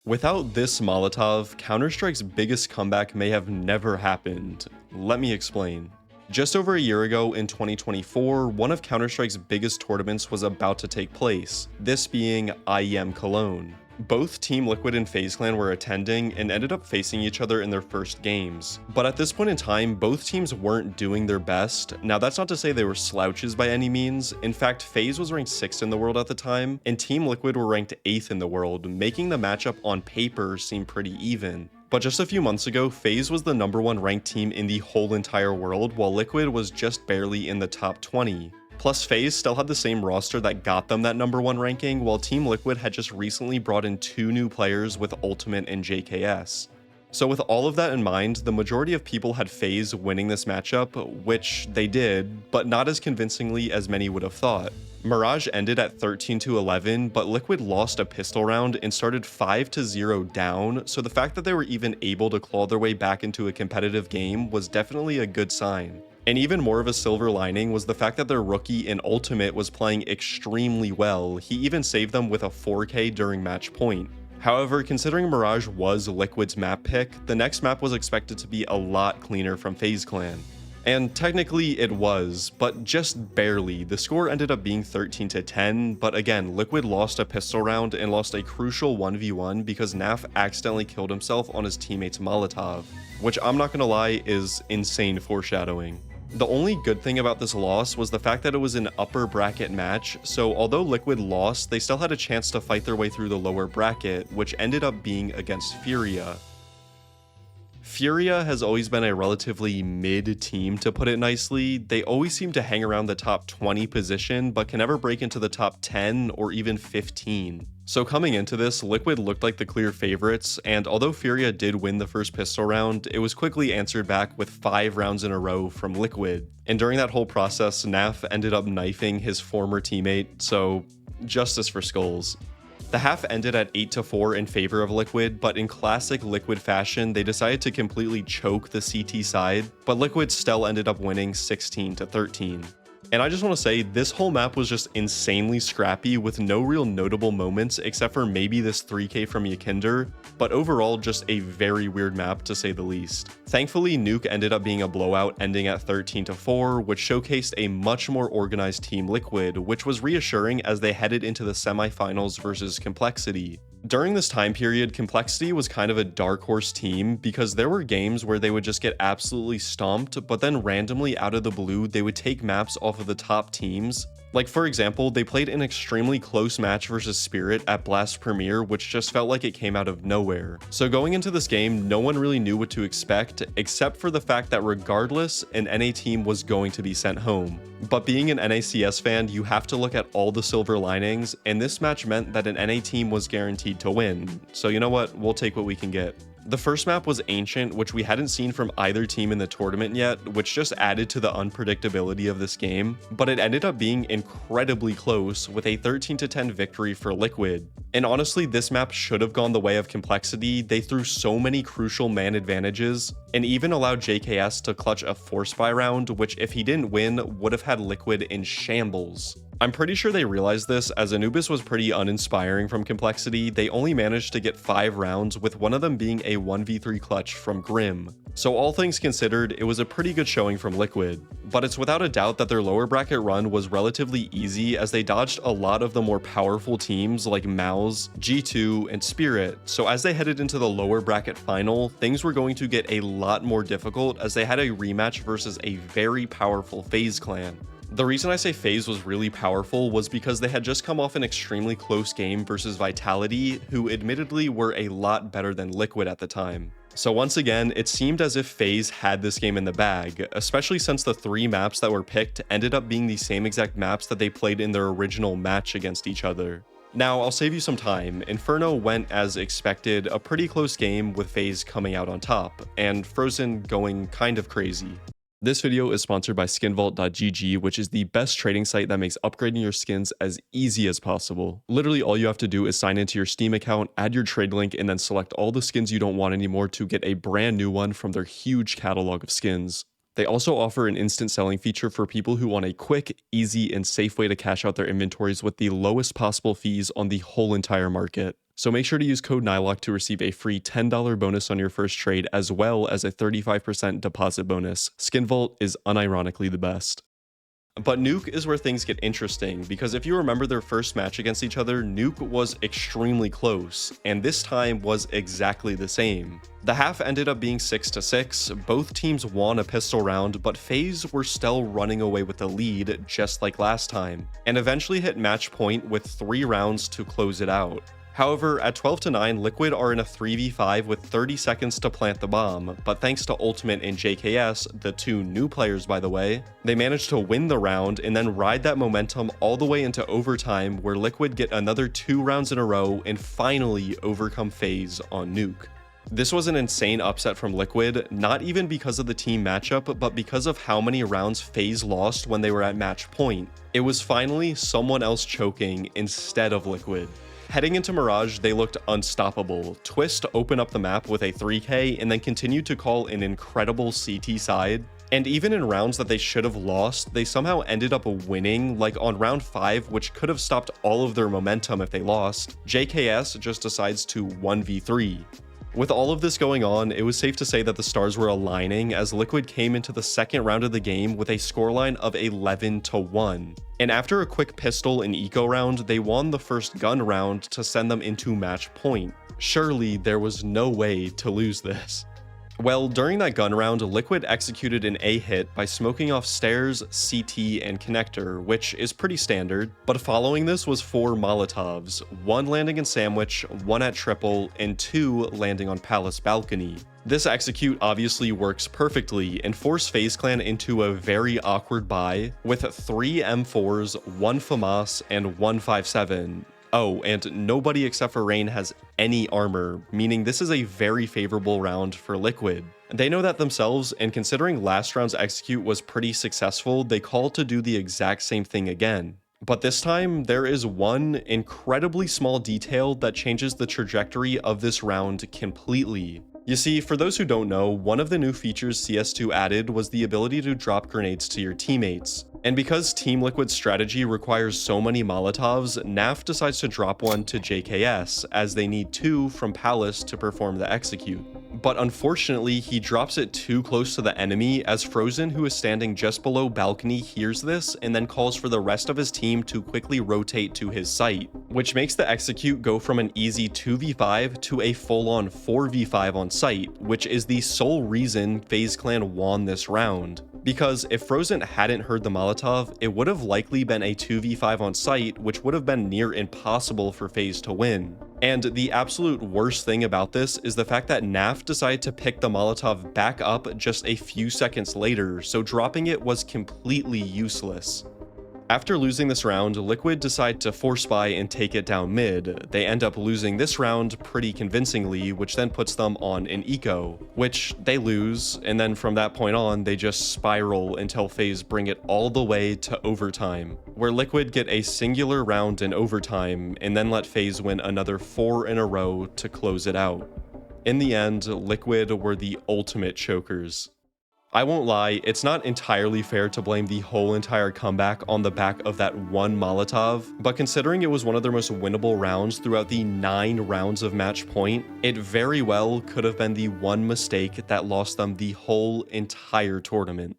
Without this Molotov, Counter-Strike's biggest comeback may have never happened. Let me explain. Just over a year ago in 2024, one of Counter-Strike's biggest tournaments was about to take place, this being IEM Cologne. Both Team Liquid and FaZe Clan were attending and ended up facing each other in their first games. But at this point in time, both teams weren't doing their best. Now that's not to say they were slouches by any means. In fact, FaZe was ranked 6th in the world at the time, and Team Liquid were ranked 8th in the world, making the matchup on paper seem pretty even. But just a few months ago, FaZe was the #1 ranked team in the whole entire world, while Liquid was just barely in the top 20. Plus, FaZe still had the same roster that got them that #1 ranking, while Team Liquid had just recently brought in 2 new players with Ultimate and JKS. So with all of that in mind, the majority of people had FaZe winning this matchup, which they did, but not as convincingly as many would have thought. Mirage ended at 13-11, but Liquid lost a pistol round and started 5-0 down, so the fact that they were even able to claw their way back into a competitive game was definitely a good sign. And even more of a silver lining was the fact that their rookie in Ultimate was playing extremely well. He even saved them with a 4K during match point. However, considering Mirage was Liquid's map pick, the next map was expected to be a lot cleaner from FaZe Clan. And technically it was, but just barely. The score ended up being 13-10, but again, Liquid lost a pistol round and lost a crucial 1v1 because Naf accidentally killed himself on his teammate's Molotov, which I'm not gonna lie is insane foreshadowing. The only good thing about this loss was the fact that it was an upper bracket match, so although Liquid lost, they still had a chance to fight their way through the lower bracket, which ended up being against Furia. Furia has always been a relatively mid team, to put it nicely. They always seem to hang around the top 20 position, but can never break into the top 10 or even 15. So coming into this, Liquid looked like the clear favorites, and although Furia did win the first pistol round, it was quickly answered back with 5 rounds in a row from Liquid. And during that whole process, Naf ended up knifing his former teammate, so justice for Skulls. The half ended at 8-4 in favor of Liquid, but in classic Liquid fashion, they decided to completely choke the CT side, but Liquid still ended up winning 16-13. And I just want to say, this whole map was just insanely scrappy with no real notable moments except for maybe this 3K from Yakinder, but overall just a very weird map to say the least. Thankfully, Nuke ended up being a blowout ending at 13-4, which showcased a much more organized Team Liquid, which was reassuring as they headed into the semifinals versus Complexity. During this time period, Complexity was kind of a dark horse team because there were games where they would just get absolutely stomped, but then randomly out of the blue, they would take maps off of the top teams. Like for example, they played an extremely close match versus Spirit at Blast Premier, which just felt like it came out of nowhere. So going into this game, no one really knew what to expect, except for the fact that regardless, an NA team was going to be sent home. But being an NACS fan, you have to look at all the silver linings, and this match meant that an NA team was guaranteed to win. So you know what, we'll take what we can get. The first map was Ancient, which we hadn't seen from either team in the tournament yet, which just added to the unpredictability of this game, but it ended up being incredibly close with a 13-10 victory for Liquid. And honestly, this map should have gone the way of Complexity. They threw so many crucial man advantages, and even allowed JKS to clutch a Force Buy round, which if he didn't win, would have had Liquid in shambles. I'm pretty sure they realized this, as Anubis was pretty uninspiring from Complexity. They only managed to get 5 rounds, with one of them being a 1v3 clutch from Grim. So all things considered, it was a pretty good showing from Liquid. But it's without a doubt that their lower bracket run was relatively easy, as they dodged a lot of the more powerful teams like Mouse, G2, and Spirit. So as they headed into the lower bracket final, things were going to get a lot more difficult as they had a rematch versus a very powerful FaZe Clan. The reason I say FaZe was really powerful was because they had just come off an extremely close game versus Vitality, who admittedly were a lot better than Liquid at the time. So once again, it seemed as if FaZe had this game in the bag, especially since the 3 maps that were picked ended up being the same exact maps that they played in their original match against each other. Now, I'll save you some time. Inferno went as expected, a pretty close game with FaZe coming out on top, and Frozen going kind of crazy. This video is sponsored by skinvault.gg, which is the best trading site that makes upgrading your skins as easy as possible. Literally all you have to do is sign into your Steam account, add your trade link, and then select all the skins you don't want anymore to get a brand new one from their huge catalog of skins. They also offer an instant selling feature for people who want a quick, easy, and safe way to cash out their inventories with the lowest possible fees on the whole entire market. So make sure to use code NILOC to receive a free $10 bonus on your first trade, as well as a 35% deposit bonus. Skin Vault is unironically the best. But Nuke is where things get interesting, because if you remember their first match against each other, Nuke was extremely close, and this time was exactly the same. The half ended up being 6-6, both teams won a pistol round, but FaZe were still running away with the lead just like last time, and eventually hit match point with 3 rounds to close it out. However, at 12-9, Liquid are in a 3v5 with 30 seconds to plant the bomb, but thanks to Ultimate and JKS, the 2 new players by the way, they managed to win the round and then ride that momentum all the way into overtime, where Liquid get another 2 rounds in a row and finally overcome FaZe on Nuke. This was an insane upset from Liquid, not even because of the team matchup, but because of how many rounds FaZe lost when they were at match point. It was finally someone else choking instead of Liquid. Heading into Mirage, they looked unstoppable. Twist opened up the map with a 3K and then continued to call an incredible CT side. And even in rounds that they should have lost, they somehow ended up winning, like on round 5, which could have stopped all of their momentum if they lost. JKS just decides to 1v3. With all of this going on, it was safe to say that the stars were aligning as Liquid came into the second round of the game with a scoreline of 11-1. And after a quick pistol and eco round, they won the first gun round to send them into match point. Surely there was no way to lose this. Well, during that gun round, Liquid executed an A hit by smoking off stairs, CT, and connector, which is pretty standard, but following this was 4 Molotovs, 1 landing in sandwich, 1 at triple, and 2 landing on palace balcony. This execute obviously works perfectly and forced FaZe Clan into a very awkward buy with 3 M4s, 1 FAMAS, and 1 5.7. Oh, and nobody except for Rain has any armor, meaning this is a very favorable round for Liquid. They know that themselves, and considering last round's execute was pretty successful, they call to do the exact same thing again. But this time, there is one incredibly small detail that changes the trajectory of this round completely. You see, for those who don't know, one of the new features CS2 added was the ability to drop grenades to your teammates. And because Team Liquid's strategy requires so many Molotovs, NAF decides to drop one to JKS, as they need 2 from Palace to perform the execute. But unfortunately, he drops it too close to the enemy, as Frozen, who is standing just below balcony, hears this and then calls for the rest of his team to quickly rotate to his site, which makes the execute go from an easy 2v5 to a full-on 4v5 on site, which is the sole reason FaZe Clan won this round. Because if Frozen hadn't heard the Molotov, it would have likely been a 2v5 on site, which would have been near impossible for FaZe to win. And the absolute worst thing about this is the fact that NAF decided to pick the Molotov back up just a few seconds later, so dropping it was completely useless. After losing this round, Liquid decide to force buy and take it down mid. They end up losing this round pretty convincingly, which then puts them on an eco, which they lose, and then from that point on, they just spiral until FaZe bring it all the way to overtime, where Liquid get a singular round in overtime, and then let FaZe win another 4 in a row to close it out. In the end, Liquid were the ultimate chokers. I won't lie, it's not entirely fair to blame the whole entire comeback on the back of that one Molotov, but considering it was one of their most winnable rounds throughout the 9 rounds of match point, it very well could have been the one mistake that lost them the whole entire tournament.